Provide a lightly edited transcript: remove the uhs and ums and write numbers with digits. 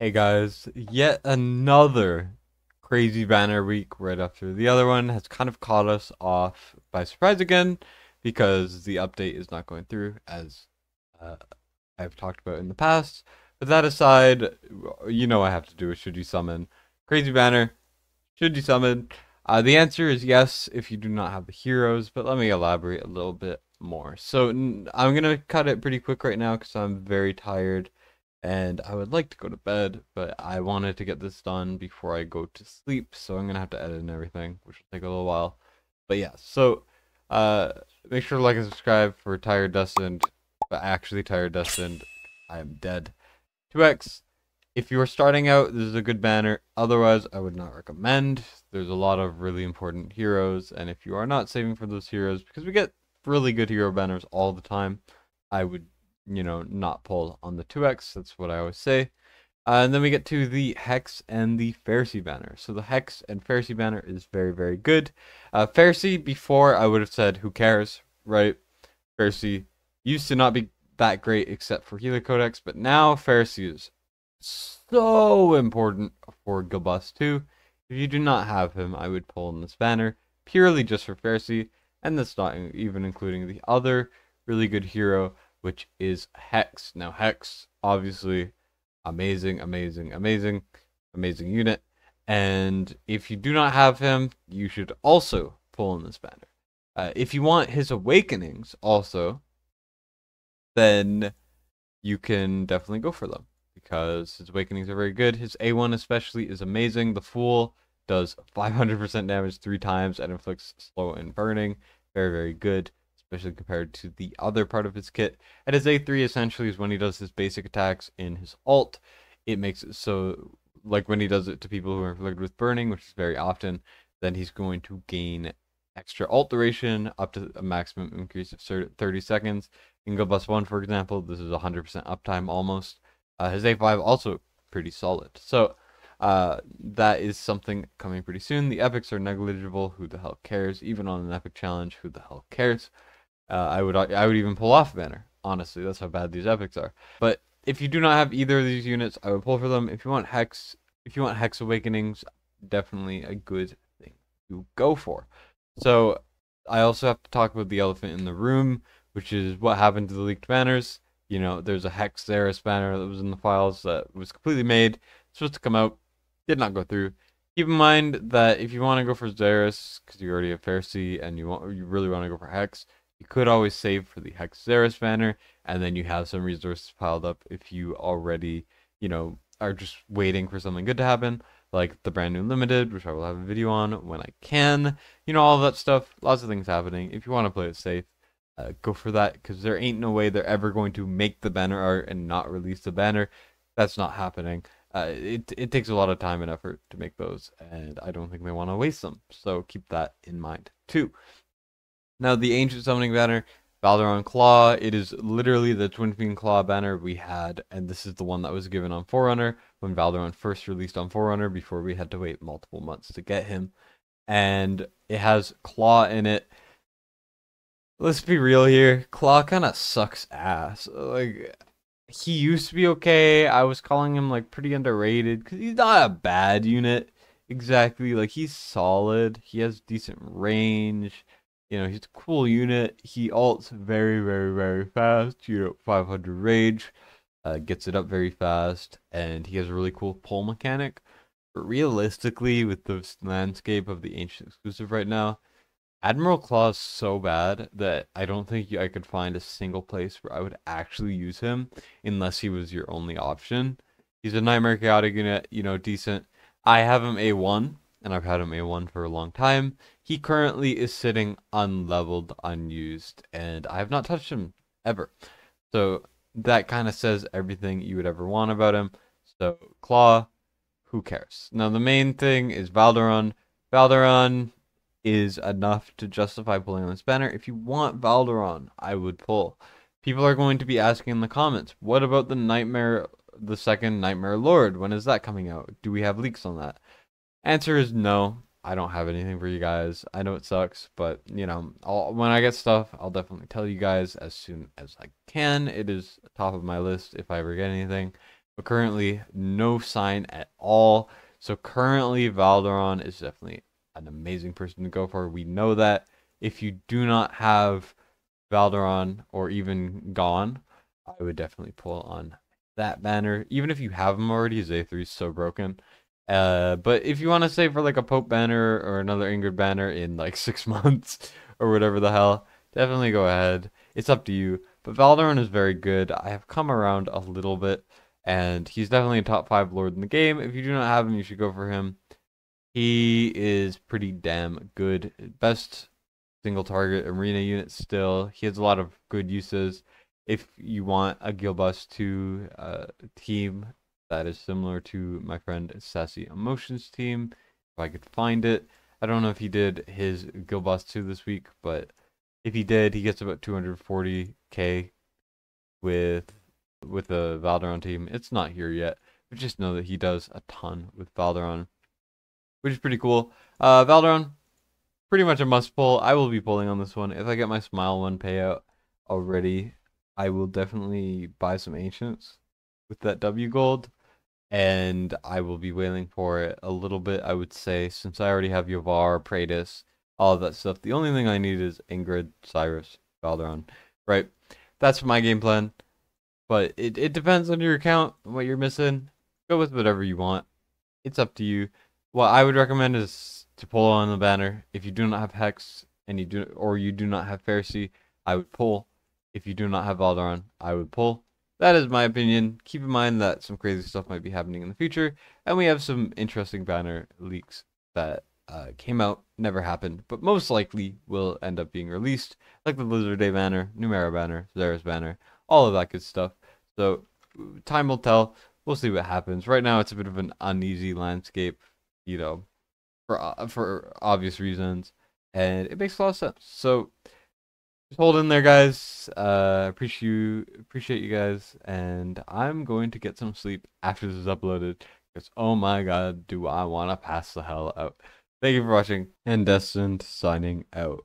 Hey guys, yet another crazy banner week right after the other one has kind of caught us off by surprise again because the update is not going through as uh, I've talked about in the past. But that aside, you know I have to do a should you summon. Crazy banner, should you summon? The answer is yes if you do not have the heroes, but let me elaborate a little bit more. So I'm going to cut it pretty quick right now because I'm very tired and I would like to go to bed, but I wanted to get this done before I go to sleep, so I'm gonna have to edit and everything, which will take a little while. But yeah, so uh, make sure to like and subscribe for Tired Destined, but actually Tired Destined, I am dead. 2x. If you are starting out, this is a good banner. Otherwise, I would not recommend. There's a lot of really important heroes, and if you are not saving for those heroes, because we get really good hero banners all the time, I would not pull on the 2x. That's what I always say. And then we get to the Hex and the Pharisee banner. So the Hex and Pharisee banner is very, very good. Pharisee, before I would have said, who cares, right? Pharisee used to not be that great except for Healer Codex, but now Pharisee is so important for Gilbus 2. If you do not have him, I would pull in this banner purely just for Pharisee, and that's not even including the other really good hero, which is Hex. Now, Hex, obviously, amazing, amazing, amazing, amazing unit. And if you do not have him, you should also pull in this banner. If you want his awakenings also, then you can definitely go for them because his awakenings are very good. His A1 especially is amazing. The Fool does 500% damage 3 times and inflicts slow and burning. Very, very good, especially compared to the other part of his kit. And his A3 essentially is when he does his basic attacks in his ult. It makes it so, like when he does it to people who are inflicted with burning, which is very often, then he's going to gain extra ult duration up to a maximum increase of 30 seconds. In Go Bus 1, for example, this is 100% uptime almost. His A5 also pretty solid. So that is something coming pretty soon. The epics are negligible. Who the hell cares? Even on an epic challenge, who the hell cares? I would even pull off a banner. Honestly, that's how bad these epics are. But if you do not have either of these units, I would pull for them. If you want Hex Awakenings, definitely a good thing to go for. So I also have to talk about the elephant in the room, which is what happened to the leaked banners. There's a Hex Zeris banner that was in the files that was completely made, supposed to come out, did not go through. Keep in mind that if you want to go for Zeris, because you already have Pharisee and you really want to go for Hex, you could always save for the Hex Zeris banner, and then you have some resources piled up if you already, are just waiting for something good to happen, like the brand new limited, which I will have a video on when I can. All that stuff. Lots of things happening. If you want to play it safe, go for that, because there ain't no way they're ever going to make the banner art and not release the banner. That's not happening. It takes a lot of time and effort to make those, and I don't think they want to waste them. So keep that in mind too. Now the ancient summoning banner, Valderon Claw. It is literally the Twin Fiend Claw banner we had, and this is the one that was given on Forerunner when Valderon first released on Forerunner before we had to wait multiple months to get him. And it has Claw in it. Let's be real here. Claw kind of sucks ass. Like, he used to be okay. I was calling him like pretty underrated because he's not a bad unit exactly. Like, he's solid. He has decent range. He's a cool unit. He ults very, very, very fast. 500 rage. Gets it up very fast. And he has a really cool pull mechanic. But realistically, with the landscape of the Ancient exclusive right now, Admiral Claw is so bad that I don't think I could find a single place where I would actually use him unless he was your only option. He's a Nightmare Chaotic unit, decent. I have him A1, and I've had him A1 for a long time. He currently is sitting unleveled, unused, and I have not touched him ever. So that kind of says everything you would ever want about him. So Claw, who cares? Now the main thing is Valderon. Valderon is enough to justify pulling on this banner. If you want Valderon, I would pull. People are going to be asking in the comments, what about the second Nightmare Lord? When is that coming out? Do we have leaks on that? Answer is no. I don't have anything for you guys. I know it sucks, but when I get stuff, I'll definitely tell you guys as soon as I can. It is top of my list if I ever get anything, but currently no sign at all. So currently Valderon is definitely an amazing person to go for. We know that. If you do not have Valderon or even Gone, I would definitely pull on that banner. Even if you have him already, his A3 is so broken. But if you want to save for like a Pope banner or another Ingrid banner in like 6 months or whatever the hell, definitely go ahead. It's up to you. But Valderon is very good. I have come around a little bit, and he's definitely a top 5 lord in the game. If you do not have him, you should go for him. He is pretty damn good. Best single target arena unit still. He has a lot of good uses. If you want a Gilbus 2 team that is similar to my friend Sassy Emotions team, if I could find it. I don't know if he did his Gilbus 2 this week, but if he did, he gets about 240k with a Valderon team. It's not here yet, but just know that he does a ton with Valderon, which is pretty cool. Valderon, pretty much a must pull. I will be pulling on this one. If I get my Smile 1 payout already, I will definitely buy some Ancients with that W gold, and I will be wailing for it a little bit, I would say, since I already have Yovar, Praetus, all of that stuff. The only thing I need is Ingrid, Cyrus, Valderon, right? That's my game plan, but it depends on your account, what you're missing. Go with whatever you want. It's up to you. What I would recommend is to pull on the banner. If you do not have Hex and you do not have Pharisee, I would pull. If you do not have Valderon, I would pull. That is my opinion. Keep in mind that some crazy stuff might be happening in the future, and we have some interesting banner leaks that came out, never happened, but most likely will end up being released, like the Blizzard Day banner, Numera banner, Zera's banner, all of that good stuff. So time will tell. We'll see what happens. Right now, it's a bit of an uneasy landscape, you know, for obvious reasons, and it makes a lot of sense. So just hold in there, guys. Appreciate you guys, and I'm going to get some sleep after this is uploaded, because oh my god, do I want to pass the hell out. Thank you for watching, and Destined signing out.